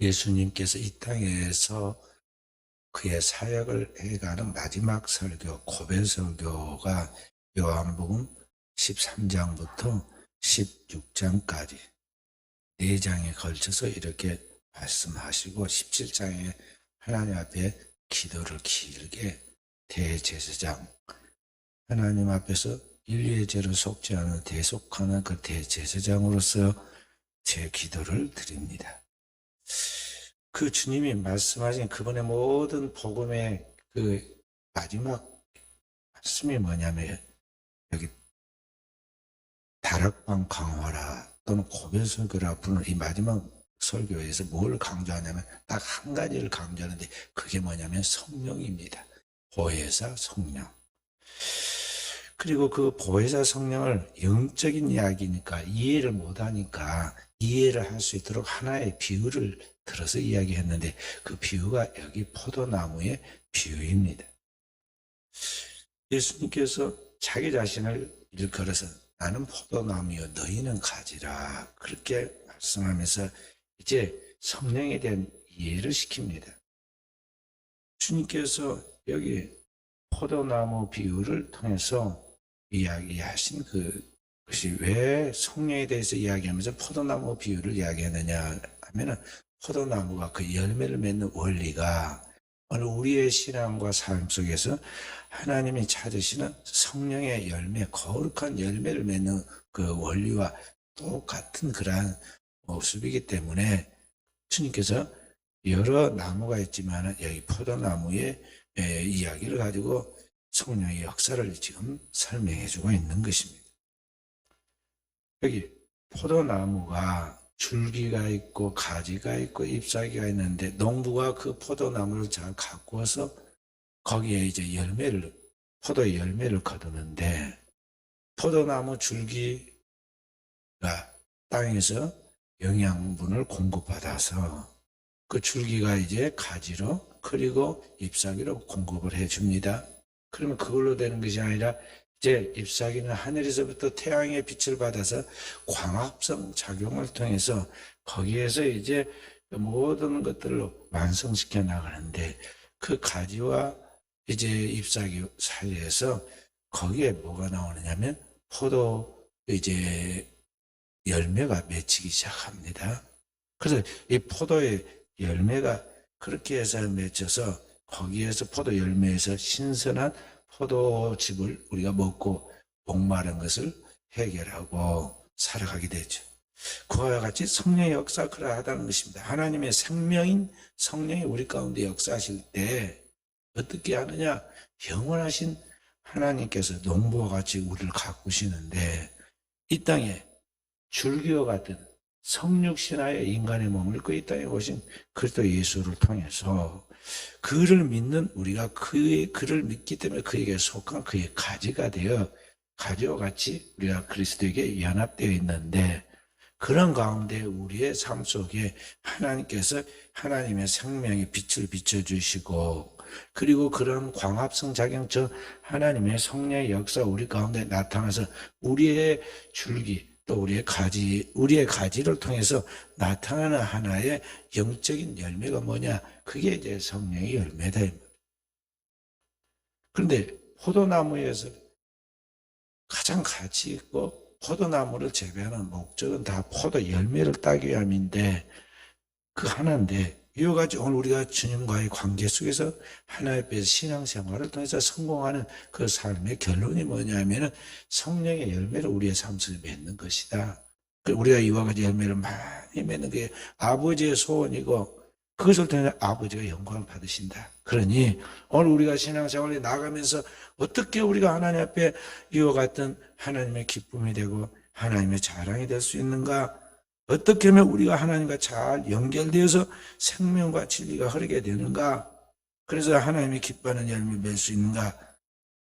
예수님께서 이 땅에서 그의 사역을 해가는 마지막 설교, 고별 설교가 요한복음 13장부터 16장까지 4장에 걸쳐서 이렇게 말씀하시고 17장에 하나님 앞에 기도를 길게 대제사장, 하나님 앞에서 인류의 죄를 속지 않은 대속하는 그 대제사장으로서 제 기도를 드립니다. 그 주님이 말씀하신 그분의 모든 복음의 그 마지막 말씀이 뭐냐면 여기 다락방 강화라 또는 고별 설교라 부르는 이 마지막 설교에서 뭘 강조하냐면 딱 한 가지를 강조하는데 그게 뭐냐면 성령입니다. 보혜사 성령. 그리고 그 보혜사 성령을 영적인 이야기니까 이해를 못하니까 이해를 할 수 있도록 하나의 비유를 들어서 이야기했는데 그 비유가 여기 포도나무의 비유입니다. 예수님께서 자기 자신을 일컬어서 나는 포도나무여 너희는 가지라 그렇게 말씀하면서 이제 성령에 대한 이해를 시킵니다. 주님께서 여기 포도나무 비유를 통해서 이야기하신 그것이 왜 성령에 대해서 이야기하면서 포도나무 비유를 이야기하느냐 하면은 포도나무가 그 열매를 맺는 원리가 오늘 우리의 신앙과 삶 속에서 하나님이 찾으시는 성령의 열매, 거룩한 열매를 맺는 그 원리와 똑같은 그러한 모습이기 때문에 주님께서 여러 나무가 있지만 여기 포도나무의 이야기를 가지고 성령의 역사를 지금 설명해 주고 있는 것입니다. 여기 포도나무가 줄기가 있고 가지가 있고 잎사귀가 있는데 농부가 그 포도나무를 잘 가꾸어서 거기에 이제 포도의 열매를 거두는데 포도나무 줄기가 땅에서 영양분을 공급받아서 그 줄기가 이제 가지로 그리고 잎사귀로 공급을 해줍니다. 그러면 그걸로 되는 것이 아니라 이제 잎사귀는 하늘에서부터 태양의 빛을 받아서 광합성 작용을 통해서 거기에서 이제 모든 것들로 완성시켜 나가는데 그 가지와 이제 잎사귀 사이에서 거기에 뭐가 나오느냐면 포도 이제 열매가 맺히기 시작합니다. 그래서 이 포도의 열매가 그렇게 해서 맺혀서 거기에서 포도 열매에서 신선한 포도즙을 우리가 먹고 목마른 것을 해결하고 살아가게 되죠. 그와 같이 성령의 역사가 그러하다는 것입니다. 하나님의 생명인 성령이 우리 가운데 역사하실 때 어떻게 하느냐? 영원하신 하나님께서 농부와 같이 우리를 가꾸시는데 이 땅에 줄기와 같은 성육신하여 인간의 몸을 그 이 땅에 오신 그리스도 예수를 통해서 그를 믿는 우리가 그를 믿기 때문에 그에게 속한 그의 가지가 되어 가지와 같이 우리가 그리스도에게 연합되어 있는데 그런 가운데 우리의 삶 속에 하나님께서 하나님의 생명의 빛을 비춰주시고 그리고 그런 광합성 작용 즉 하나님의 성령의 역사 우리 가운데 나타나서 우리의 줄기 또 우리의 가지를 통해서 나타나는 하나의 영적인 열매가 뭐냐? 그게 이제 성령의 열매다. 그런데 포도나무에서 가장 가치 있고 포도나무를 재배하는 목적은 다 포도 열매를 따기 위함인데 그 하나인데 이와 같이 오늘 우리가 주님과의 관계 속에서 하나님 앞에서 신앙생활을 통해서 성공하는 그 삶의 결론이 뭐냐면은 성령의 열매를 우리의 삶 속에 맺는 것이다. 우리가 이와 같이 열매를 많이 맺는 게 아버지의 소원이고 그것을 통해 아버지가 영광을 받으신다. 그러니 오늘 우리가 신앙생활에 나가면서 어떻게 우리가 하나님 앞에 이와 같은 하나님의 기쁨이 되고 하나님의 자랑이 될 수 있는가? 어떻게 하면 우리가 하나님과 잘 연결되어서 생명과 진리가 흐르게 되는가? 그래서 하나님이 기뻐하는 열매 맺을 수 있는가?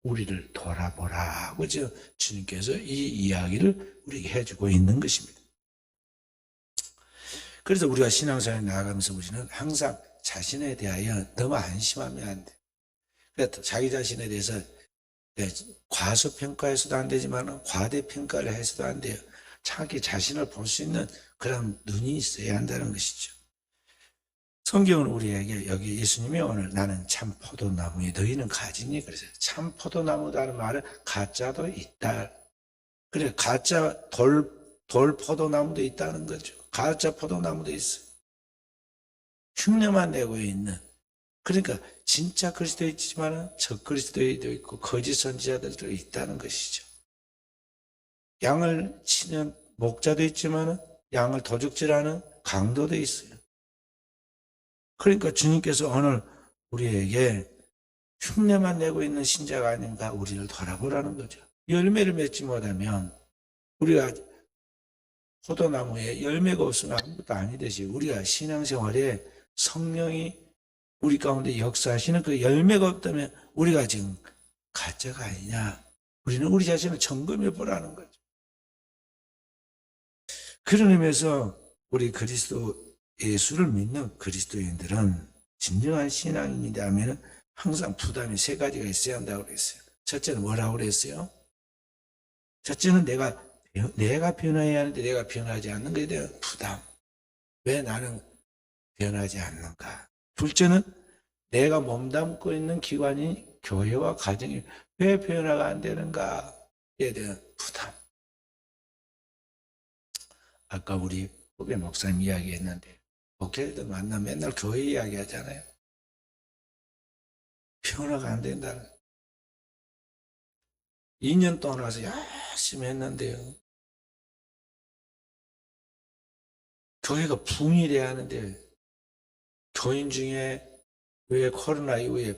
우리를 돌아보라. 그죠? 주님께서 이 이야기를 우리에게 해주고 있는 것입니다. 그래서 우리가 신앙생활에 나아가면서 우리는 항상 자신에 대하여 너무 안심하면 안 돼. 그러니까 자기 자신에 대해서 과소평가해서도 안 되지만 과대평가를 해서도 안 돼요. 자기 자신을 볼 수 있는 그런 눈이 있어야 한다는 것이죠. 성경은 우리에게 여기 예수님이 오늘 나는 참 포도나무에 너희는 가지니 그래서 참 포도나무다는 말은 가짜도 있다. 그래 가짜 돌 포도나무도 있다는 거죠. 가짜 포도나무도 있어요. 흉내만 내고 있는. 그러니까 진짜 그리스도이지만 적그리스도도 있고 거짓 선지자들도 있다는 것이죠. 양을 치는 목자도 있지만 양을 도둑질하는 강도도 있어요. 그러니까 주님께서 오늘 우리에게 흉내만 내고 있는 신자가 아닌가 우리를 돌아보라는 거죠. 열매를 맺지 못하면 우리가 포도나무에 열매가 없으면 아무것도 아니듯이 우리가 신앙생활에 성령이 우리 가운데 역사하시는 그 열매가 없다면 우리가 지금 가짜가 아니냐. 우리는 우리 자신을 점검해 보라는 거죠. 그런 의미에서 우리 그리스도 예수를 믿는 그리스도인들은 진정한 신앙인이다 하면 항상 부담이 세 가지가 있어야 한다고 그랬어요. 첫째는 뭐라고 그랬어요? 첫째는 내가 변화해야 하는데 내가 변하지 않는 것에 대한 부담. 왜 나는 변하지 않는가? 둘째는 내가 몸담고 있는 기관인 교회와 가정이 왜 변화가 안 되는가에 대한 부담. 아까 우리 후배 목사님 이야기했는데 목회자들 만나면 맨날 교회 이야기하잖아요. 변화가 안 된다는. 2년 동안 와서 열심히 했는데요. 교회가 붕이래야 하는데 교인 중에 왜 코로나 이후에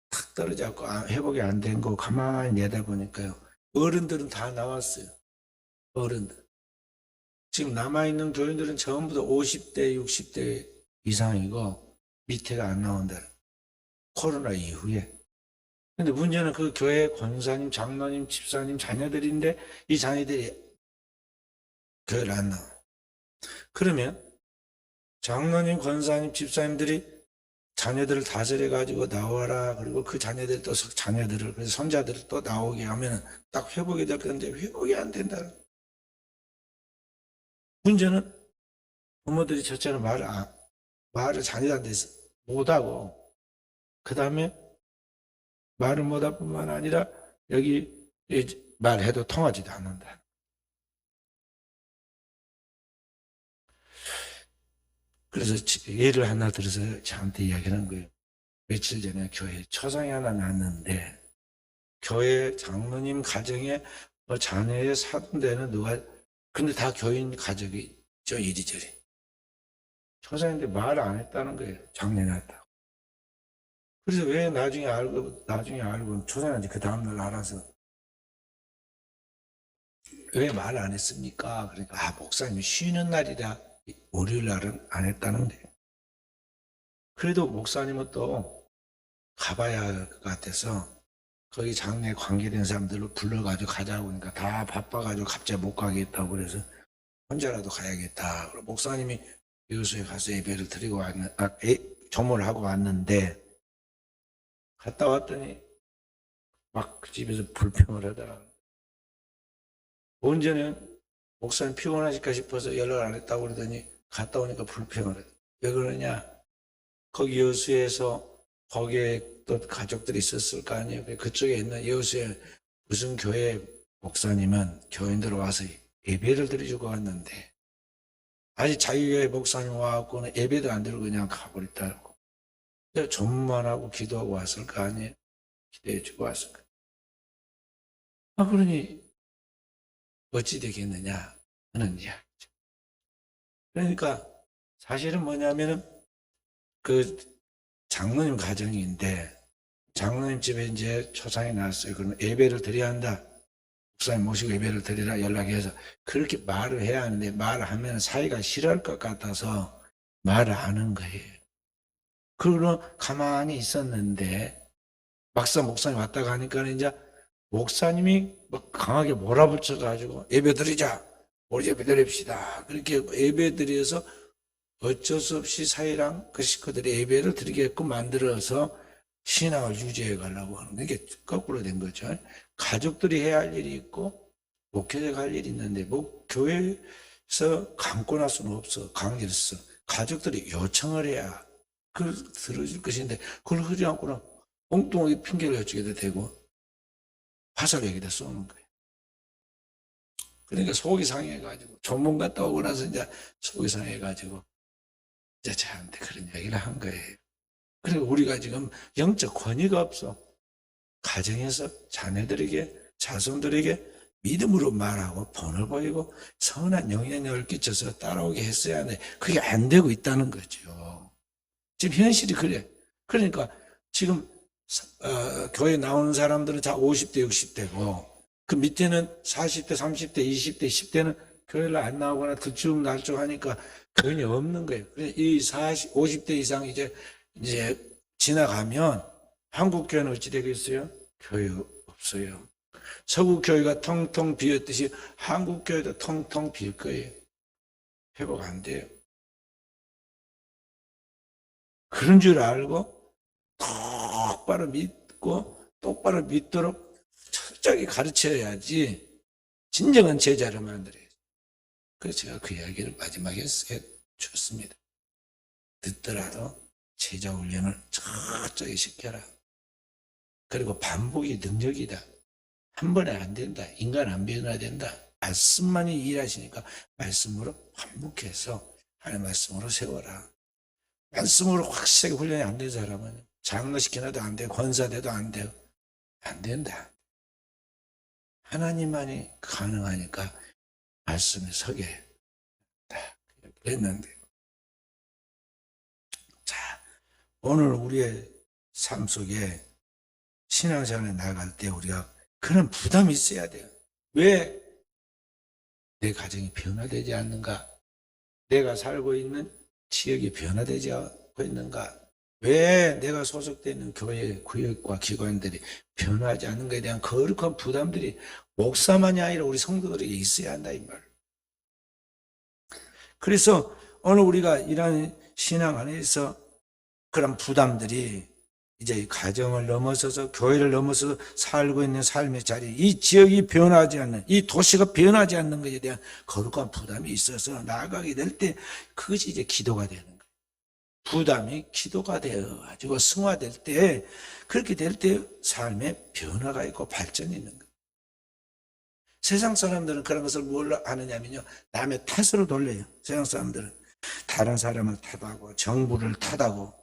탁 떨어져갖고 회복이 안 된 거 가만히 내다보니까요. 어른들은 다 나왔어요. 어른들. 지금 남아있는 교인들은 전부 다 50대, 60대 이상이고 밑에가 안 나온다. 코로나 이후에. 근데 문제는 그 교회 권사님, 장로님, 집사님 자녀들인데 이 자녀들이 교회를 안 나와. 그러면 장로님, 권사님, 집사님들이 자녀들을 다스려가지고 나와라. 그리고 그 자녀들 또 자녀들을, 그래서 손자들을 또 나오게 하면 딱 회복이 될 건데 회복이 안 된다. 문제는 부모들이 첫째는 말을 자녀한테 못하고, 그 다음에 말을 못할 뿐만 아니라 여기 말해도 통하지도 않는다. 그래서 예를 하나 들어서 저한테 이야기하는 거예요. 며칠 전에 교회에 초상이 하나 났는데 교회 장로님 가정에 자녀의 사돈되는 누가 근데 다 교인 가족이죠. 이리저리. 초상인데 말을 안 했다는 거예요. 장례 났다고. 그래서 왜 나중에 알고 초상인지 그 다음날 알아서 왜 말 안 했습니까? 그러니까 목사님이 쉬는 날이라 월요일 날은 안 했다는데 그래도 목사님은 또 가봐야 할 것 같아서 거기 장례 관계된 사람들을 불러가지고 가자고 하니까 다 바빠가지고 갑자기 못 가겠다고 그래서 혼자라도 가야겠다. 목사님이 여수에 가서 예배를 드리고 조문을 하고 왔는데 갔다 왔더니 막 그 집에서 불평을 하더라고요. 언제는 목사님 피곤하실까 싶어서 연락을 안 했다고 그러더니 갔다 오니까 불평을 해. 왜 그러냐? 거기 여수에서 거기에 또 가족들이 있었을 거 아니에요. 그쪽에 있는 여수에 무슨 교회 목사님은 교인들 와서 예배를 드려주고 왔는데 아직 자유교회 목사님 와갖고는 예배도 안 드리고 그냥 가버렸다고. 조문만 하고 기도하고 왔을 거 아니에요. 기도해주고 왔을 거. 그러니 어찌 되겠느냐 하는 이야기죠. 그러니까 사실은 뭐냐면은 그 장로님 가정인데 장로님 집에 이제 초상이 났어요. 그러면 예배를 드려야 한다. 목사님 모시고 예배를 드리라 연락해서 그렇게 말을 해야 하는데 말을 하면 사이가 싫어할 것 같아서 말을 안 한 거예요. 그러고 가만히 있었는데 막상 목사님 왔다 가니까 이제 목사님이 막 강하게 몰아붙여가지고 예배 드리자. 우리 예배 드립시다. 그렇게 예배 드려서 어쩔 수 없이 사이랑 그 식구들이 예배를 드리게끔 만들어서 신앙을 유지해 가려고 하는 게 거꾸로 된 거죠. 가족들이 해야 할 일이 있고 목회자가 할 일이 있는데 교회에서 강권할 수는 없어. 강제로서 가족들이 요청을 해야 그걸 들어줄 것인데 그걸 하지 않고는 엉뚱하게 핑계를 여쭈게도 되고 화살에게다 쏘는 거예요. 그러니까 속이 상해가지고 전문 갔다 오고 나서 이제 속이 상해가지고 이제 저한테 그런 얘기를 한 거예요. 그리고 우리가 지금 영적 권위가 없어. 가정에서 자녀들에게 자손들에게 믿음으로 말하고 본을 보이고 선한 영향력을 끼쳐서 따라오게 했어야 하는데 그게 안 되고 있다는 거죠. 지금 현실이 그래. 그러니까 지금 교회 나오는 사람들은 다 50대 60대고 그 밑에는 40대 30대 20대 10대는 교회를 안 나오거나 들쭉날쭉 하니까 교인이 없는 거예요. 이 50대 이상 이제 지나가면 한국 교회는 어찌 되겠어요? 교회 없어요. 서구 교회가 텅텅 비었듯이 한국 교회도 텅텅 빌 거예요. 회복 안 돼요. 그런 줄 알고 똑바로 믿고 똑바로 믿도록 철저하게 가르쳐야지 진정한 제자를 만들어야지. 그래서 제가 그 이야기를 마지막에 해줬습니다. 듣더라도 제자 훈련을 철저히 시켜라. 그리고 반복이 능력이다. 한 번에 안 된다. 인간 안 변화된다. 말씀만이 일하시니까 말씀으로 반복해서 하나님 말씀으로 세워라. 말씀으로 확실하게 훈련이 안 된 사람은 장로시키나도 안 돼, 권사돼도 안 돼요. 안 된다. 하나님만이 가능하니까 말씀에 서게 된다. 그랬는데, 자, 오늘 우리의 삶 속에 신앙생활에 나갈 때 우리가 그런 부담이 있어야 돼요. 왜 내 가정이 변화되지 않는가? 내가 살고 있는 지역이 변화되지 않고 있는가? 왜 내가 소속되어 있는 교회 구역과 기관들이 변화하지 않는 것에 대한 거룩한 부담들이 목사만이 아니라 우리 성도들에게 있어야 한다 이 말. 그래서 오늘 우리가 이러한 신앙 안에서 그런 부담들이 이제 가정을 넘어서서 교회를 넘어서서 살고 있는 삶의 자리, 이 지역이 변하지 않는, 이 도시가 변하지 않는 것에 대한 거룩한 부담이 있어서 나아가게 될 때 그것이 이제 기도가 되는 거예요. 부담이 기도가 되어가지고 승화될 때, 그렇게 될 때 삶에 변화가 있고 발전이 있는 거예요. 세상 사람들은 그런 것을 뭘 하느냐면요, 남의 탓으로 돌려요. 세상 사람들은 다른 사람을 탓하고 정부를 탓하고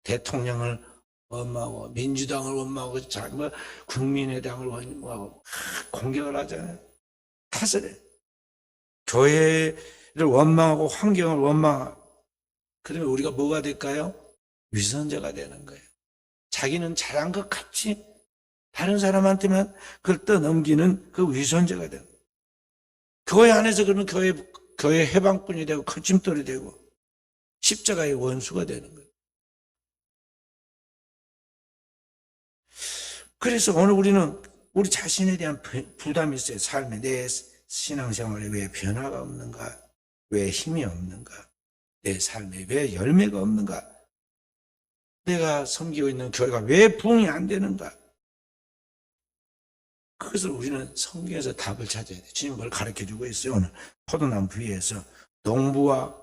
대통령을 원망하고 민주당을 원망하고 뭐 국민의당을 원망하고 공격을 하잖아요. 탓을 해. 교회를 원망하고 환경을 원망하고 그러면 우리가 뭐가 될까요? 위선자가 되는 거예요. 자기는 잘한 것 같이 다른 사람한테만 그걸 떠넘기는 그 위선자가 되는 거예요. 교회 안에서 그러면 교회 해방꾼이 되고 거침돌이 되고 십자가의 원수가 되는 거예요. 그래서 오늘 우리는 우리 자신에 대한 부담이 있어요. 삶에 내 신앙생활에 왜 변화가 없는가? 왜 힘이 없는가? 내 삶에 왜 열매가 없는가? 내가 섬기고 있는 교회가 왜 부흥이 안 되는가? 그것을 우리는 성경에서 답을 찾아야 돼요. 주님 뭘 가르쳐주고 있어요. 오늘 포도나무 위에서 농부와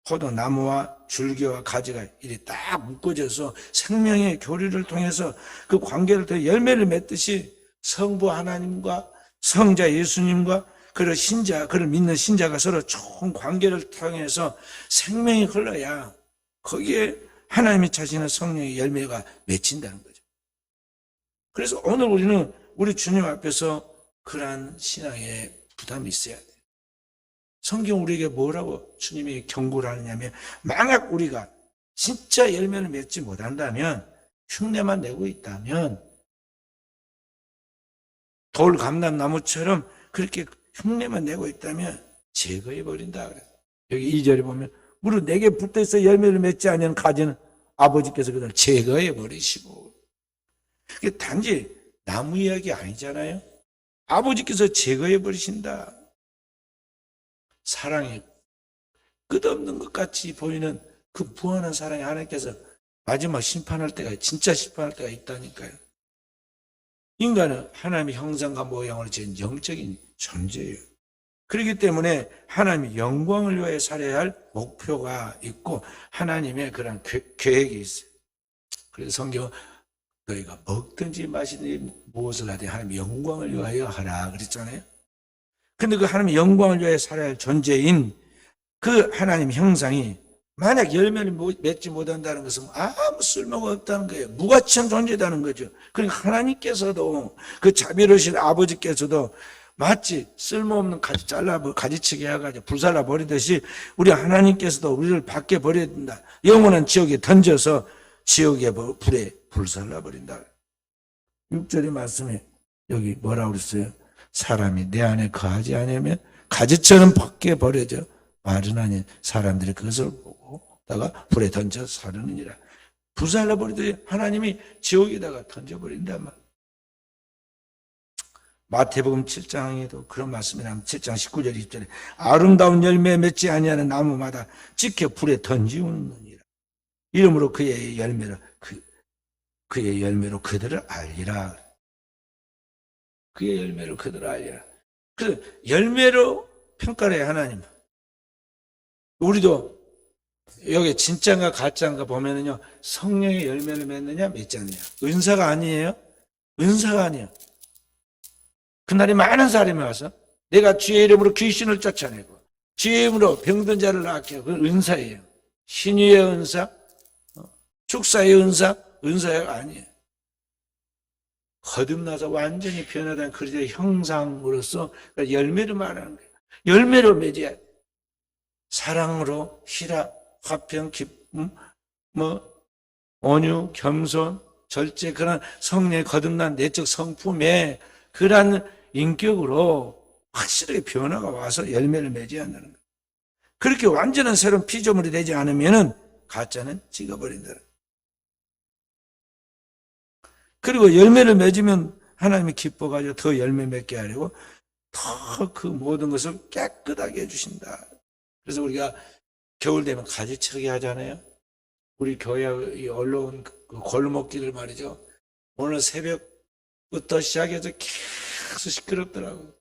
포도나무와 줄기와 가지가 이렇게 딱 묶어져서 생명의 교류를 통해서 그 관계를 통해 열매를 맺듯이 성부 하나님과 성자 예수님과 그를 믿는 신자가 서로 좋은 관계를 통해서 생명이 흘러야 거기에 하나님이 자신의 성령의 열매가 맺힌다는 거죠. 그래서 오늘 우리는 우리 주님 앞에서 그러한 신앙에 부담이 있어야 돼요. 성경 우리에게 뭐라고 주님이 경고를 하느냐면 만약 우리가 진짜 열매를 맺지 못한다면 흉내만 내고 있다면 돌 감람나무처럼 그렇게 흉내만 내고 있다면 제거해 버린다 그래요. 여기 2절에 보면 무릇 내게 붙어있어 열매를 맺지 않는 가지는 아버지께서 그들 제거해 버리시고 그게 단지 나무 이야기 아니잖아요. 아버지께서 제거해 버리신다. 사랑이 끝없는 것 같이 보이는 그 무한한 사랑의 하나님께서 마지막 심판할 때가 진짜 심판할 때가 있다니까요. 인간은 하나님의 형상과 모양을 지은 영적인 존재예요. 그렇기 때문에 하나님의 영광을 위하여 살아야 할 목표가 있고 하나님의 그런 계획이 있어요. 그래서 성경 너희가 먹든지 마시든지 무엇을 하든 하나님의 영광을 위하여 하라 그랬잖아요. 근데 그 하나님의 영광을 위하여 살아야 할 존재인 그 하나님 형상이 만약 열매를 맺지 못한다는 것은 아무 쓸모가 없다는 거예요. 무가치한 존재다는 거죠. 그러니까 하나님께서도 그 자비로우신 아버지께서도 마치 쓸모없는 가지 가지치기 해가지고 불살라 버리듯이 우리 하나님께서도 우리를 밖에 버려야 된다. 영원한 지옥에 던져서 지옥의 불에 불살라 버린다. 6절의 말씀에 여기 뭐라고 그랬어요? 사람이 내 안에 거하지 않으면 가지처럼 밖에 버려져 마르나니 사람들이 그것을 보고다가 불에 던져 사르느니라. 불살라 버리듯이 하나님이 지옥에다가 던져버린단 말이에요. 마태복음 7장에도 그런 말씀이 나옵니다. 7장 19절 20절에 아름다운 열매 맺지 아니하는 나무마다 지켜 불에 던지우느니라. 이러므로 그의 열매로 그들을 알리라. 그의 열매로 그들을 알리라. 그래서 열매로 평가를 해 하나님. 우리도 여기 진짜인가 가짜인가 보면은요 성령의 열매를 맺느냐 맺지 않느냐. 은사가 아니에요. 은사가 아니에요. 그날이 많은 사람이 와서 내가 주의 이름으로 귀신을 쫓아내고 주의 이름으로 병든 자를 낫게 하고 그건 은사예요. 신유의 은사, 축사의 은사가 아니에요. 거듭나서 완전히 변화된 그리스도의 형상으로서 열매를 말하는 거예요. 열매로 맺어야 돼. 사랑으로 희락, 화평, 기쁨, 온유, 겸손, 절제 그런 성령의 거듭난 내적 성품에 그러한 인격으로 확실하게 변화가 와서 열매를 맺어야 한다는 거예요. 그렇게 완전한 새로운 피조물이 되지 않으면 가짜는 찍어버린다는 거예요. 그리고 열매를 맺으면 하나님이 기뻐가지고 더 열매 맺게 하려고 더 그 모든 것을 깨끗하게 해주신다. 그래서 우리가 겨울 되면 가지치기 하잖아요. 우리 교회 올라온 그 골목길을 말이죠. 오늘 새벽부터 시작해서 계속 시끄럽더라고요.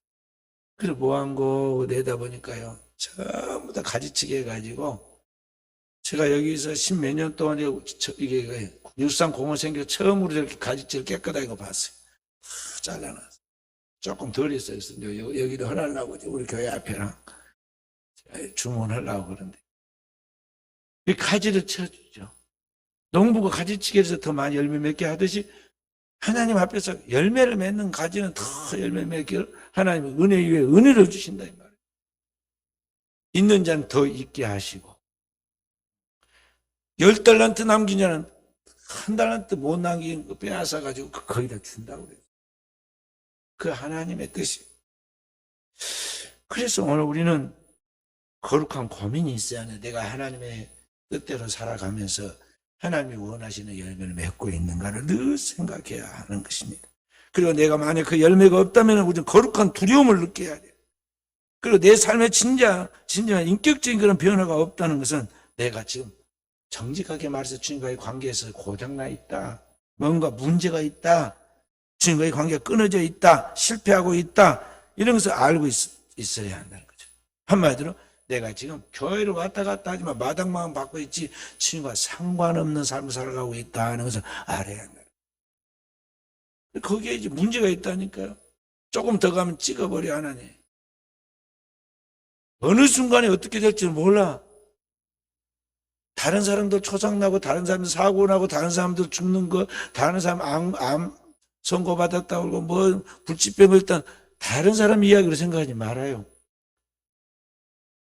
그래서 뭐한거 내다보니까요. 전부 다 가지치기 해가지고 제가 여기서 십몇 년 동안 이게 육상공원 생겨서 처음으로 이렇게 가지치기를 깨끗하게 봤어요. 다 잘라놨어요. 조금 덜 있어요. 여기도 하려고 우리 교회 앞에랑 주문하려고 그러는데 이 가지를 쳐주죠. 농부가 가지치기해서 더 많이 열매 맺게 하듯이 하나님 앞에서 열매를 맺는 가지는 더 열매 맺기를 하나님의 은혜 위에 은혜를 주신다 이 말이에요. 있는 자는 더 있게 하시고 10달란트 남긴 자는 1달란트 못 남긴 거 빼앗아가지고 거기다 준다고 그래요. 그 하나님의 뜻이. 그래서 오늘 우리는 거룩한 고민이 있어야 하는 내가 하나님의 뜻대로 살아가면서 하나님이 원하시는 열매를 맺고 있는가를 늘 생각해야 하는 것입니다. 그리고 내가 만약 그 열매가 없다면 우리는 거룩한 두려움을 느껴야 돼요. 그리고 내 삶에 진정한 인격적인 그런 변화가 없다는 것은 내가 지금 정직하게 말해서 주님과의 관계에서 고장나 있다. 뭔가 문제가 있다. 주님과의 관계가 끊어져 있다. 실패하고 있다. 이런 것을 알고 있어야 한다는 거죠. 한마디로 내가 지금 교회를 왔다 갔다 하지만 마당만 받고 있지 주님과 상관없는 삶을 살아가고 있다는 것을 알아야 한다. 거기에 이제 문제가 있다니까요. 조금 더 가면 찍어버려 하나님. 어느 순간에 어떻게 될지 몰라. 다른 사람들 초상나고 다른 사람들 사고나고 다른 사람들 죽는 거 다른 사람 암 선고받았다고 그러고 뭐 불치병을 일단 다른 사람 이야기로 생각하지 말아요.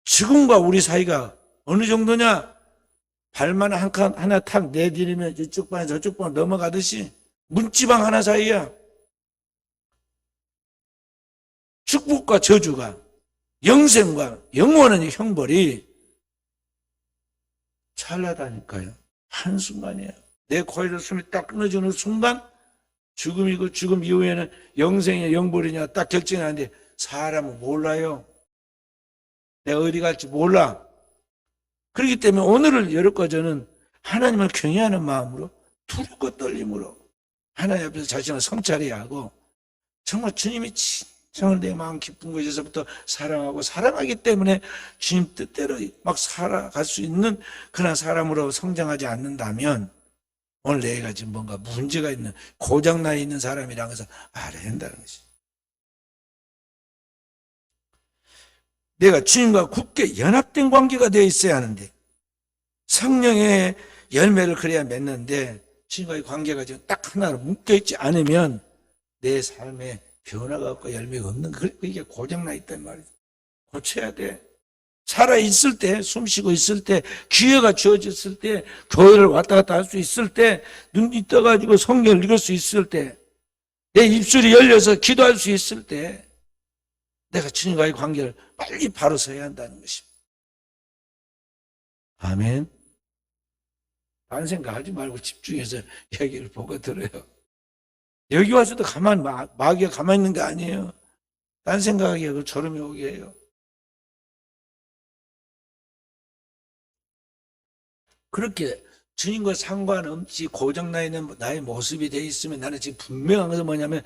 지금과 우리 사이가 어느 정도냐? 발만 한 칸 하나 탁 내디디면 이쪽 방에 저쪽 방에 넘어가듯이 문지방 하나 사이야. 축복과 저주가 영생과 영원한 형벌이 찰나다니까요. 한순간이에요. 내 코에서 숨이 딱 끊어지는 순간 죽음이고 죽음 이후에는 영생이냐 영벌이냐 딱 결정하는데 사람은 몰라요. 내가 어디 갈지 몰라. 그렇기 때문에 오늘을 열었고 저는 하나님을 경외하는 마음으로 두렵고 떨림으로 하나님 앞에서 자신을 성찰해야 하고 정말 주님이 정을 내 마음 깊은 곳에서부터 사랑하고 사랑하기 때문에 주님 뜻대로 막 살아갈 수 있는 그런 사람으로 성장하지 않는다면 오늘 내가 지금 뭔가 문제가 있는 고장나 있는 사람이라는 것을 알아야 한다는 것이. 내가 주님과 굳게 연합된 관계가 되어 있어야 하는데 성령의 열매를 그래야 맺는데 주님과의 관계가 지금 딱 하나로 묶여있지 않으면 내 삶에 변화가 없고 열매가 없는 그게 고장나 있단 말이죠. 고쳐야 돼. 살아있을 때, 숨 쉬고 있을 때, 기회가 주어졌을 때, 교회를 왔다 갔다 할 수 있을 때, 눈이 떠가지고 성경을 읽을 수 있을 때, 내 입술이 열려서 기도할 수 있을 때 내가 주님과의 관계를 빨리 바로 서야 한다는 것입니다. 아멘. 다른 생각하지 말고 집중해서 얘기를 보고 들어요. 여기 와서도 마귀가 가만히 있는 게 아니에요. 딴 생각하게 하고 졸음이 오게 해요. 그렇게 주님과 상관없이 고장나 있는 나의 모습이 되어 있으면 나는 지금 분명한 것은 뭐냐면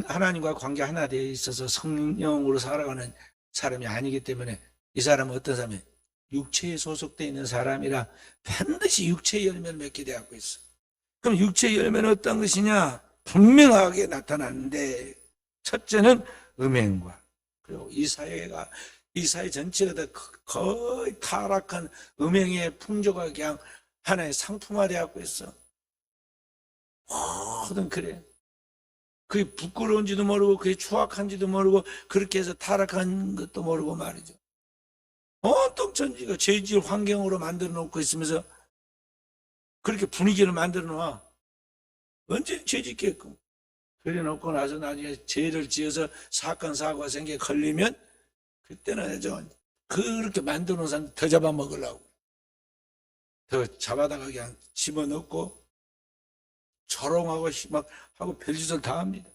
하나님과 관계 하나 되어 있어서 성령으로 살아가는 사람이 아니기 때문에 이 사람은 어떤 사람이에요? 육체에 소속되어 있는 사람이라 반드시 육체의 열매를 맺게 되고 있어. 그럼 육체의 열매는 어떤 것이냐? 분명하게 나타나는데 첫째는 음행과 그리고 이 사회 전체가 다 거의 타락한 음행의 풍조가 그냥 하나의 상품화되고 있어. 모든 그래. 그게 부끄러운지도 모르고 그게 추악한지도 모르고 그렇게 해서 타락한 것도 모르고 말이죠. 온통 전지가 죄질 환경으로 만들어 놓고 있으면서 그렇게 분위기를 만들어 놓아. 언제 죄 짓겠고. 그래 놓고 나서 나중에 죄를 지어서 사건 사고가 생겨 걸리면 그때는 그렇게 만들어 놓은 사람 더 잡아먹으려고. 더 잡아다가 그냥 집어넣고 조롱하고 막 하고 별짓을 다 합니다.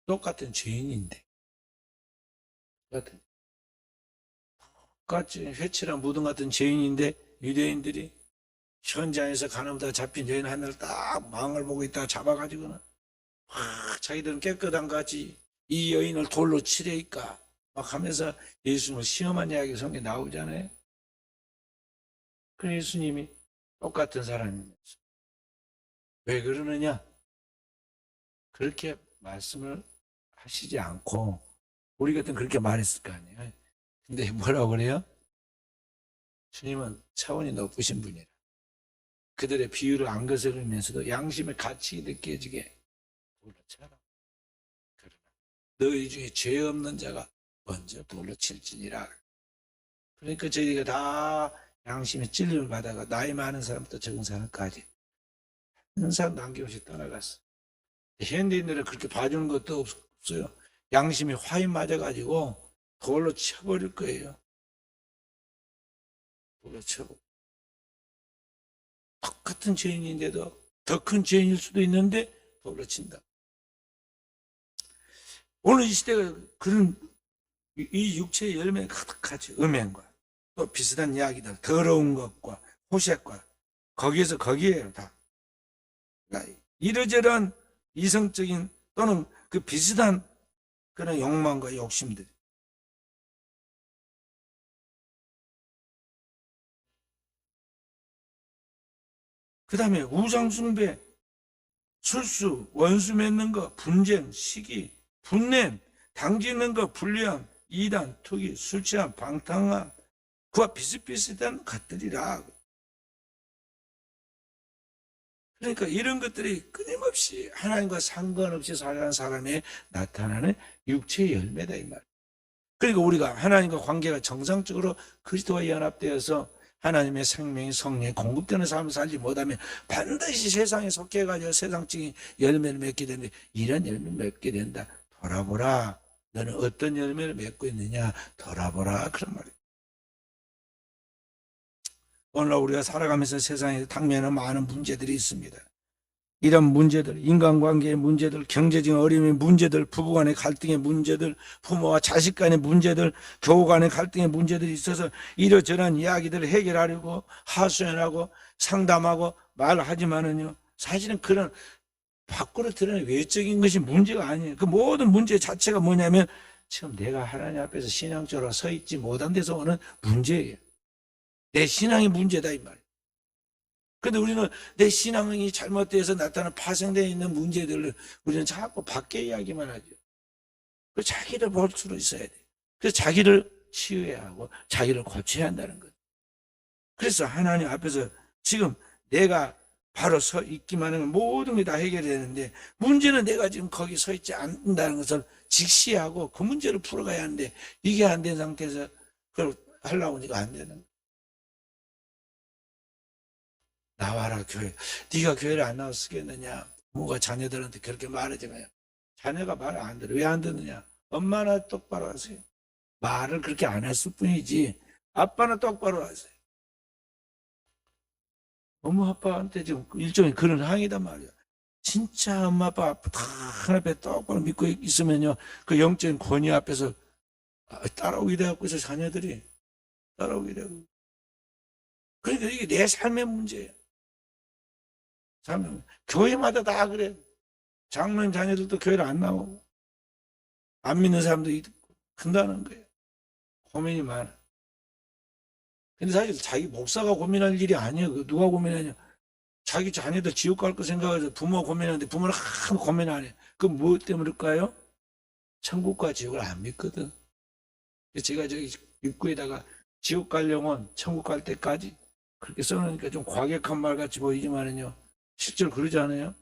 똑같은 죄인인데. 똑같이 회칠한 무덤 같은 죄인인데 유대인들이 현장에서 가늠다 잡힌 여인 하나를 딱 망을 보고 있다가 잡아가지고는 자기들은 깨끗한 같이 이 여인을 돌로 치려니까 막 하면서 예수님을 시험한 이야기 성경에 나오잖아요. 그 예수님이 똑같은 사람이면서 왜 그러느냐? 그렇게 말씀을 하시지 않고 우리 같은 그렇게 말했을 거 아니에요. 근데 뭐라고 그래요? 주님은 차원이 높으신 분이라. 그들의 비유를 안 거스르면서도 양심의 가치 느껴지게 돌로 쳐라. 그러나 너희 중에 죄 없는 자가 먼저 돌로 칠지니라. 그러니까 저희가 다 양심의 찔림을 받아가 나이 많은 사람부터 적은 사람까지 항상 남김없이 떠나갔어. 현대인들은 그렇게 봐주는 것도 없어요. 양심이 화인 맞아가지고 돌로 쳐버릴 거예요. 돌로 쳐버려. 똑같은 죄인인데도 더 큰 죄인일 수도 있는데 돌로 친다. 오늘 이 시대가 그런 이 육체의 열매가 가득하죠. 음행과 또 비슷한 이야기들, 더러운 것과 호색과 거기에서 거기에요 다. 그러니까 이러저러한 이성적인 또는 그 비슷한 그런 욕망과 욕심들. 그 다음에 우상숭배, 술수, 원수 맺는 거, 분쟁, 시기, 분냄, 당지는 거, 불리함, 이단, 투기, 술 취함, 방탕함, 그와 비슷비슷한 것들이라. 그러니까 이런 것들이 끊임없이 하나님과 상관없이 살아가는 사람에 나타나는 육체의 열매다 이 말. 그러니까 우리가 하나님과 관계가 정상적으로 그리스도와 연합되어서 하나님의 생명이 성령에 공급되는 삶을 살지 못하면 반드시 세상에 속해가지고 세상적인 열매를 맺게 되는데 이런 열매를 맺게 된다. 돌아보라. 너는 어떤 열매를 맺고 있느냐. 돌아보라. 그런 말이에요. 오늘 우리가 살아가면서 세상에 당면한 많은 문제들이 있습니다. 이런 문제들, 인간관계의 문제들, 경제적인 어려움의 문제들, 부부간의 갈등의 문제들, 부모와 자식 간의 문제들, 교우 간의 갈등의 문제들이 있어서 이러저러한 이야기들을 해결하려고 하소연하고 상담하고 말하지만은요, 사실은 그런 밖으로 드러나는 외적인 것이 문제가 아니에요. 그 모든 문제 자체가 뭐냐면 지금 내가 하나님 앞에서 신앙적으로 서 있지 못한 데서 오는 문제예요. 내 신앙이 문제다 이 말이에요. 근데 우리는 내 신앙이 잘못돼서 나타나는 파생되어 있는 문제들을 우리는 자꾸 밖에 이야기만 하죠. 그 자기를 볼 수로 있어야 돼. 그래서 자기를 치유해야 하고 자기를 고쳐야 한다는 거죠. 그래서 하나님 앞에서 지금 내가 바로 서 있기만 하면 모든 게 다 해결되는데 문제는 내가 지금 거기 서 있지 않는다는 것을 직시하고 그 문제를 풀어가야 하는데 이게 안 된 상태에서 그걸 하려고 하니까 안 되는 거예요. 나와라 교회. 네가 교회를 안 나와서 쓰겠느냐. 부모가 자녀들한테 그렇게 말하지만 자녀가 말을 안 들어. 왜 안 듣느냐. 엄마나 똑바로 하세요. 말을 그렇게 안 했을 뿐이지 아빠는 똑바로 하세요. 엄마 아빠한테 지금 일종의 그런 항의단 말이야. 진짜 엄마 아빠 다 하나님에 똑바로 믿고 있으면요 그 영적인 권위 앞에서 따라오게 되고 있어. 자녀들이 따라오게 되고. 그러니까 이게 내 삶의 문제예요. 교회마다 다 그래. 장로님 자녀들도 교회를 안 나오고 안 믿는 사람도 큰다는 거예요. 고민이 많아. 근데 사실 자기 목사가 고민할 일이 아니에요. 누가 고민하냐. 자기 자녀들 지옥 갈 거 생각해서 부모 고민하는데 부모는 하나도 고민 안 해. 그건 무엇 때문일까요? 천국과 지옥을 안 믿거든. 제가 저기 입구에다가 지옥 갈 영혼 천국 갈 때까지 그렇게 써놓으니까 좀 과격한 말 같이 보이지만은요. 실제로 그러지 않아요?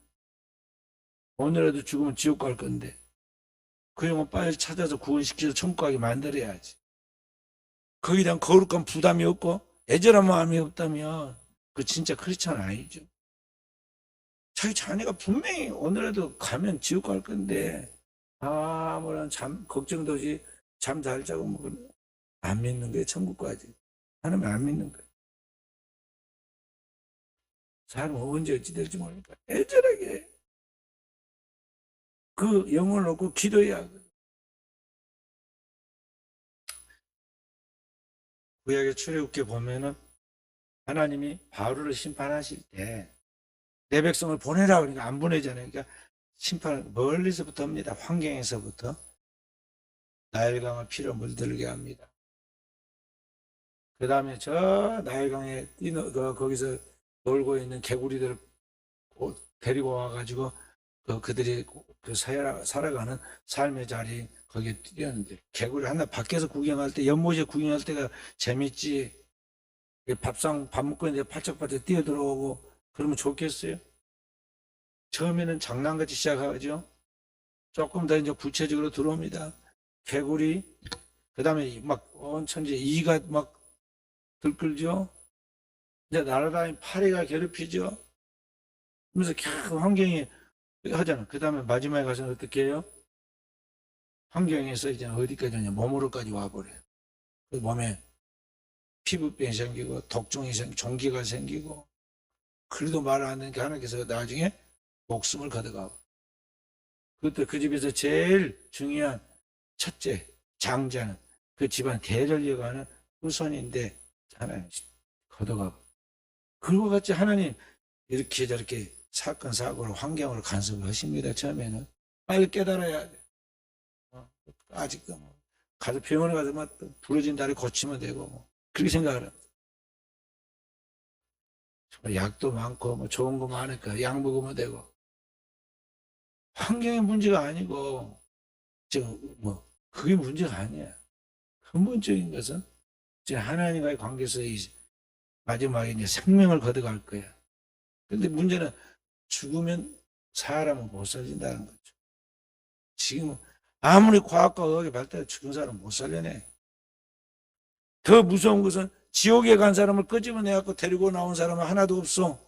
오늘라도 죽으면 지옥 갈 건데 그 영혼 빨리 찾아서 구원시켜서 천국 가게 만들어야지. 거기에 대한 거룩한 부담이 없고 애절한 마음이 없다면 그 진짜 크리스찬 아니죠. 자기 자녀가 분명히 오늘라도 가면 지옥 갈 건데 아무런 걱정도 없이 잠 잘 자고 뭐 안 믿는 거예요. 천국까지. 하나님 안 믿는 거예요. 사람은 언제 어찌 될지 모르니까 애절하게 그 영혼을 놓고 기도해야 하거든요. 구약의 출애굽기 보면은 하나님이 바로를 심판하실 때 내 백성을 보내라 그러니까 안 보내잖아요. 그러니까 심판을 멀리서부터 합니다. 환경에서부터 나일강을 피로 물들게 합니다. 그 다음에 저 나일강에 거기서 놀고 있는 개구리들을 데리고 와가지고 그들이 살아가는 삶의 자리 거기에 뛰었는데 개구리 하나 밖에서 구경할 때 연못에 구경할 때가 재밌지. 밥 먹고 이제 팔짝팔짝 뛰어들어오고 그러면 좋겠어요? 처음에는 장난같이 시작하죠. 조금 더 이제 구체적으로 들어옵니다. 개구리, 그 다음에 막 온천지 이가 막 들끓죠. 이제 날아다니는 파리가 괴롭히죠. 그러면서 그 환경이 하잖아. 그 다음에 마지막에 가서는 어떻게 해요? 환경에서 이제 어디까지 오냐. 몸으로까지 와버려요. 그 몸에 피부병이 생기고 독종이 생기고 종기가 생기고 그래도 말 안 하는 게 하나님께서 나중에 목숨을 걷어가고 그것도 그 집에서 제일 중요한 첫째 장자는 그 집안 대를 이어가는 후손인데 하나님 걷어가고 그리고 같이 하나님 이렇게 저렇게 사건 사고를 환경으로 간섭을 하십니다. 처음에는 빨리 깨달아야 돼. 아직도 가서 병원에 가서 막 부러진 다리 고치면 되고 뭐 그렇게 생각을 합니다. 약도 많고 뭐 좋은 거 많으니까 약 먹으면 되고 환경의 문제가 아니고 지금 뭐 그게 문제가 아니야. 근본적인 것은 이제 하나님과의 관계에서 마지막에 이제 생명을 걷어갈 거야. 근데 문제는 죽으면 사람은 못 살린다는 거죠. 지금 아무리 과학과 의학이 발달해 죽은 사람 못 살려내. 더 무서운 것은 지옥에 간 사람을 끄집어내갖고 데리고 나온 사람은 하나도 없어.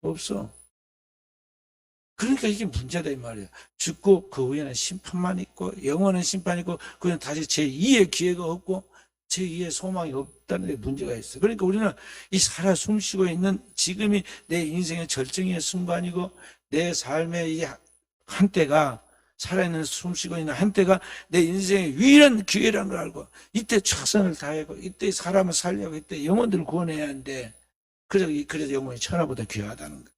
없어. 그러니까 이게 문제다 이 말이야. 죽고 그 후에는 심판만 있고 영원한 심판이 있고 그는 다시 제2의 기회가 없고 제2의 소망이 없다는 데 문제가 있어. 그러니까 우리는 이 살아 숨쉬고 있는 지금이 내 인생의 절정의 순간이고 내 삶의 이 한때가 살아있는 숨쉬고 있는 한때가 내 인생의 유일한 기회라는 걸 알고 이때 최선을 다하고 이때 사람을 살려고 이때 영혼들을 구원해야 하는데 그래서 영혼이 천하보다 귀하다는 거야.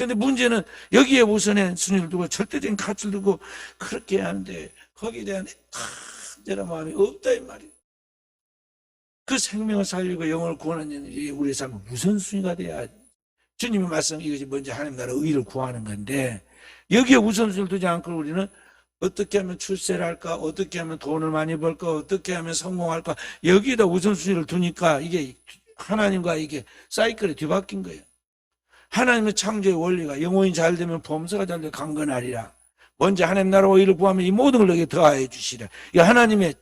근데 문제는 여기에 우선의 순위를 두고 절대적인 가치를 두고 그렇게 하는데 거기에 대한 간절한 마음이 없다 이 말이에요. 그 생명을 살리고 영혼을 구원하는 일이 우리의 삶은 우선순위가 돼야 주님의 말씀 이것이 먼저 하나님 나라 의를 구하는 건데 여기에 우선순위를 두지 않고 우리는 어떻게 하면 출세를 할까, 어떻게 하면 돈을 많이 벌까, 어떻게 하면 성공할까 여기에다 우선순위를 두니까 이게 하나님과 이게 사이클이 뒤바뀐 거예요. 하나님의 창조의 원리가 영혼이 잘 되면 범사가 잘 되면 강건하리라. 먼저 하나님 나라와 의를 구하면 이 모든 걸 너에게 더하여 주시라. 이게 하나님의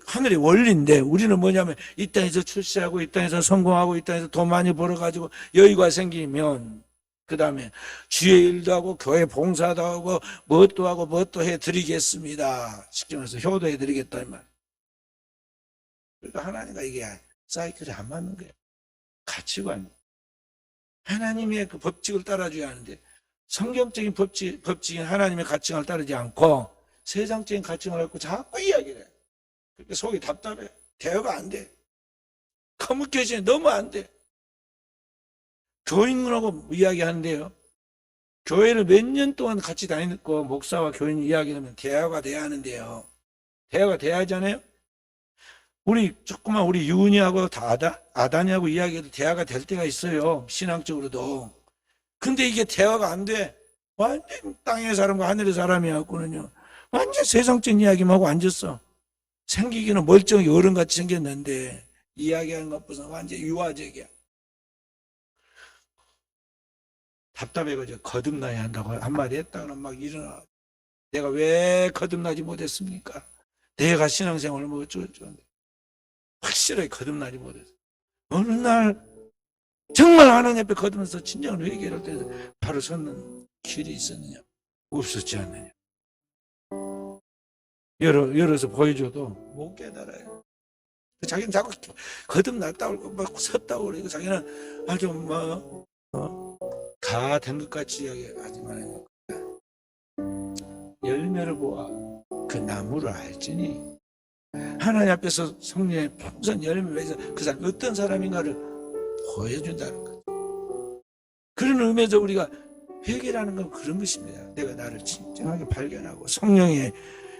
하늘의 원리인데 우리는 뭐냐면 이 땅에서 출세하고 이 땅에서 성공하고 이 땅에서 돈 많이 벌어가지고 여유가 생기면 그 다음에 주의 일도 하고 교회 봉사도 하고 뭣도 하고 뭣도 해드리겠습니다. 쉽게 말해서 효도해드리겠다 이 말. 그러니까 하나님과 이게 사이클이 안 맞는 거예요. 가치관. 하나님의 그 법칙을 따라줘야 하는데 성경적인 법칙인 하나님의 가치관을 따르지 않고 세상적인 가치관을 갖고 자꾸 이야기를 해요. 그러니까 속이 답답해. 대화가 안 돼. 커뮤니케이션이 너무 안 돼. 교인하고 이야기하는데요. 교회를 몇 년 동안 같이 다니고 목사와 교인 이야기하면 대화가 돼야 하는데요. 대화가 돼야 하잖아요. 우리 유은이하고 아단이하고 이야기해도 대화가 될 때가 있어요. 신앙적으로도. 근데 이게 대화가 안 돼. 완전 땅의 사람과 하늘의 사람이었거든요. 완전 세상적인 이야기만 하고 앉았어. 생기기는 멀쩡히 어른같이 생겼는데 이야기하는 것보다 완전 유아적이야. 답답해가지고 거듭나야 한다고 한마디 했다가는 막 일어나. 내가 왜 거듭나지 못했습니까? 내가 신앙생활을 뭐 어쩌고저쩌고. 확실하게 거듭나지 못했어. 어느 날 정말 하나님 앞에 거듭나서 진정한 회개를 할 때 바로 섰는 길이 있었느냐? 없었지 않느냐? 열어서 보여줘도 못 깨달아요. 자기는 자꾸 거듭났다고 막 섰다고 그러고 자기는 아주 다 된 것 같이 이야기하지만 열매를 보아 그 나무를 알지니 하나님 앞에서 성령의 풍성한 열매를 위해서 그 사람이 어떤 사람인가를 보여준다는 거죠. 그런 의미에서 우리가 회개라는 건 그런 것입니다. 내가 나를 진정하게 발견하고 성령의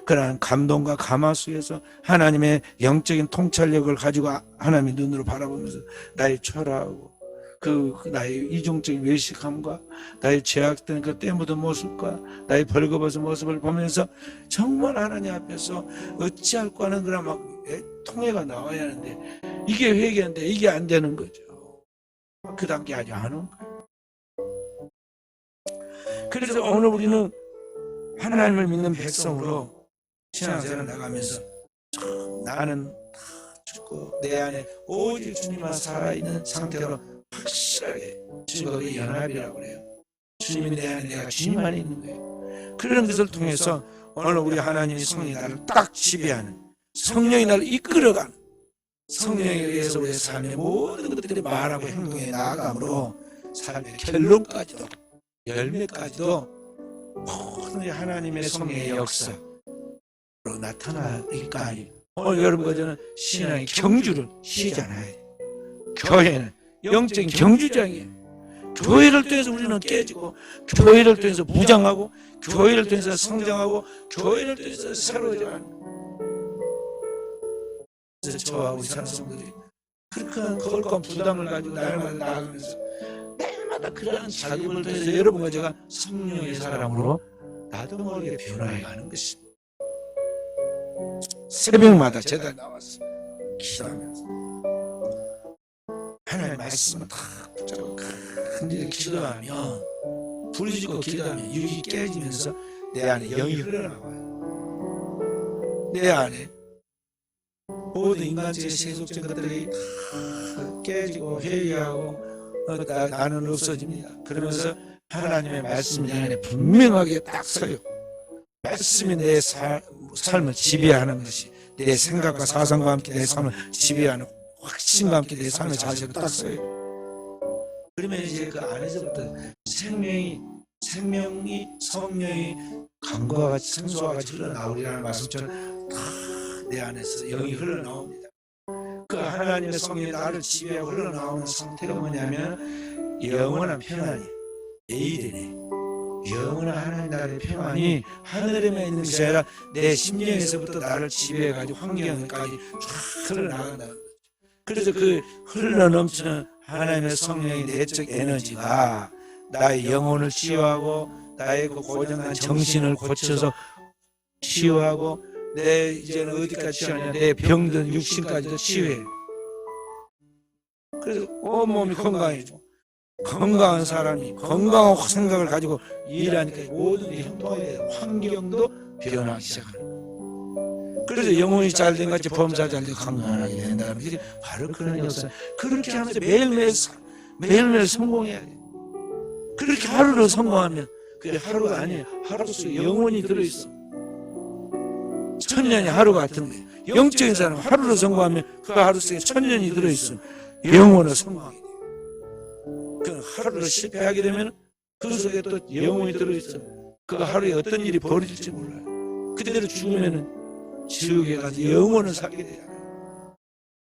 그러한 감동과 감화 속에서 하나님의 영적인 통찰력을 가지고 하나님의 눈으로 바라보면서 나의 초라하고 그 나의 이중적인 외식함과 나의 죄악된 그 때묻은 모습과 나의 벌거벗은 모습을 보면서 정말 하나님 앞에서 어찌할까 하는 그런 막 통해가 나와야 하는데 이게 회개인데 이게 안 되는 거죠. 그 단계 아직 안 온 거예요. 그래서 오늘 우리는 하나님을 믿는 백성으로 신앙생활을 나가면서 나는 죽고 내 안에 오직 주님만 살아있는 상태로 확실하게 주님과의 연합이라고 그래요. 주님이 내 안에 내가 주님 안에 있는 거예요. 그런 것을 통해서 오늘 우리 하나님의 성령이 나를 딱 지배하는 성령이 나를 이끌어가는 성령에 의해서 우리의 삶의 모든 것들이 말하고 행동에 나아감으로 삶의 결론까지도 열매까지도 모든 하나님의 성령의 역사로 나타나니까 오늘 여러분 저는 신앙의 경주를 쉬잖아요. 교회는 영적인 경주장이에요. 교회를 통해서 우리는 깨지고 교회를 통해서 무장하고 교회를 통해서 성장하고 교회를 통해서 새로워져가는 그래서 저와 우리 사람들이 그렇게 거룩한 부담을 가지고 날마다 나아가면서 날마다 그러한 자립을 통해서 여러분과 제가 성령의 사람으로 나도 모르게 변화해가는 것입니다. 새벽마다 제가 나와서 기도하면서 하나님의 말씀을 다 붙잡고 간절히 기도하면 부르짖고 기도하면 육이 깨지면서 내 안에 영이 흘러나와요. 내 안에 모든 인간적인 세속적인 것들이 다 깨지고 회의하고 나는 없어집니다. 그러면서 하나님의 말씀이 내 안에 분명하게 딱 서요. 말씀이 내 삶을 지배하는 것이 내 생각과 사상과 함께 내 삶을 지배하는 확신과 함께 내 삶의 자세로 딱 서요. 그러면 이제 그 안에서부터 생명이 성령이 강과 같이 생수와 같이 흘러나오리라는 말씀처럼 다 내 안에서 영이 흘러나옵니다. 그 하나님의 성령이 나를 지배하고 흘러나오는 상태가 뭐냐면 영원한 평안이에요. 내일이네. 영원한 하나님 나라의 평안이 하늘에만 있는 것이 아니라 내 심령에서부터 나를 지배해가지고 환경까지 쫙 흘러나간다. 그래서 그 흘러넘치는 하나님의 성령의 내적 에너지가 나의 영혼을 치유하고 나의 그 고장난 정신을 고쳐서 치유하고 내 이제는 어디까지 치유하냐, 내 병든 육신까지도 치유해. 그래서 온몸이 건강해지고, 건강한 사람이 건강한 생각을 가지고 일하니까 모든 게 형통해요. 환경도 변하기 시작하는 거예요. 그래서 영혼이 잘된 같이 범사 잘되고 건강하게 된다는 게 바로 그런 역사. 그렇게 하면서 매일매일 성공해야 돼요. 그렇게 하루를 성공하면 그게 하루가 아니에요. 하루 속에 영혼이 들어있어. 천년이 하루 같은 거예요. 영적인 사람은 하루를 성공하면 그 하루 속에 천년이 들어있어. 영혼을 성공하게 돼요. 그 하루를 실패하게 되면 그 속에 또 영혼이 들어있어. 그 하루에 어떤 일이 벌어질지 몰라요. 그대로 죽으면 지옥에 가서 영혼을 살게 돼요.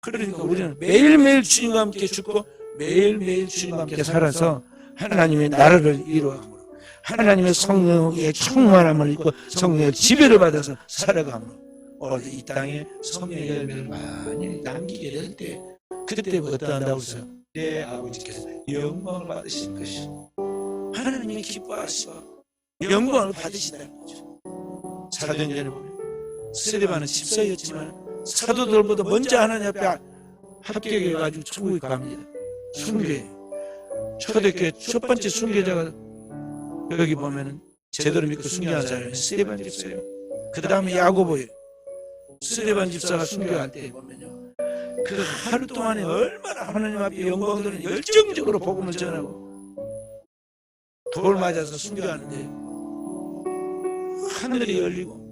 그러니까 우리는 매일매일 주님과 함께 죽고 매일매일 주님과 함께 살아서 하나님의 나라를 이루어감으로, 하나님의 성령의 충만함을 입고 성령의 지배를 받아서 살아감으로 오늘 이 땅에 성령의 열매를 많이 남기게 될 때, 그때 어떠한다고 했어요? 내 아버지께서 영광을 받으실 것이요, 하나님이 기뻐하시고 영광을 받으시다는 거죠. 사도행전에 보면 스데반은 집사였지만 사도들보다 먼저 하나님 앞에 합격해가지고 천국에 갑니다. 순교해요. 초대교회 첫 번째 순교자가 여기 보면은 제대로 믿고 순교한 사람이 스데반 집사예요. 그 다음에 야고보예요. 스데반 집사가 순교할 때 보면요, 그 하루 동안에 얼마나 하나님 앞에 영광 돌리는 열정적으로 복음을 전하고 돌 맞아서 순교하는데 하늘이 열리고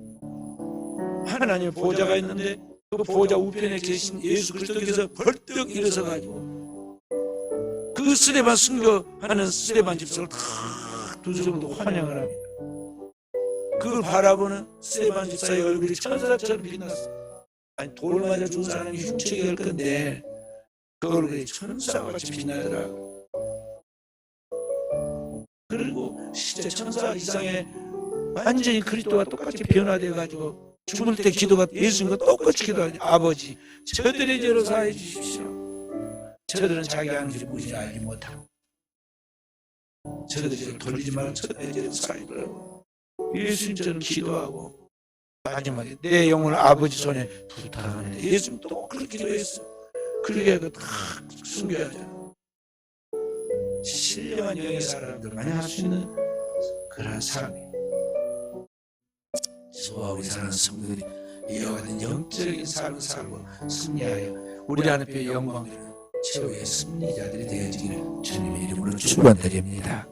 하나님의 보좌가 있는데 그 보좌 우편에 계신 예수 그리스도께서 벌떡 일어서가지고 그 스데반 순교하는 스데반 집사를 다 두 손으로 환영을 합니다. 그걸 바라보는 스데반 집사의 얼굴이 천사처럼 빛났어요. 아니, 돌 맞아 죽은 사람이 흉측이 될 건데 그 얼굴이 천사와 같이 빛나더라고요. 그리고 진짜 천사 이상의 완전히 그리스도와 똑같이 변화되어가지고 죽을 때 기도가 예수님과 똑같이 기도하죠. 아버지, 저들의 죄를 사해 주십시오. 저들은 자기 하는 일을 무엇인지 알지 못하고 저들의 죄를 돌리지 말고 저들의 죄를 사해 주라고 예수님처럼 기도하고 마지막에 내 영혼을 아버지 손에 부탁하는데 예수님 또 그렇게 기도했어. 그렇게 해서 다 순교하잖아. 신령한 영의 사람들만이 할 수 있는 그런 사람이에요. 저와 우리 사랑하는 성도들이 이와 같은 영적인 삶을 살고 승리하여 우리 하나님의 영광을 최후의 승리자들이 되어지기를 주님의 이름으로 축원드립니다.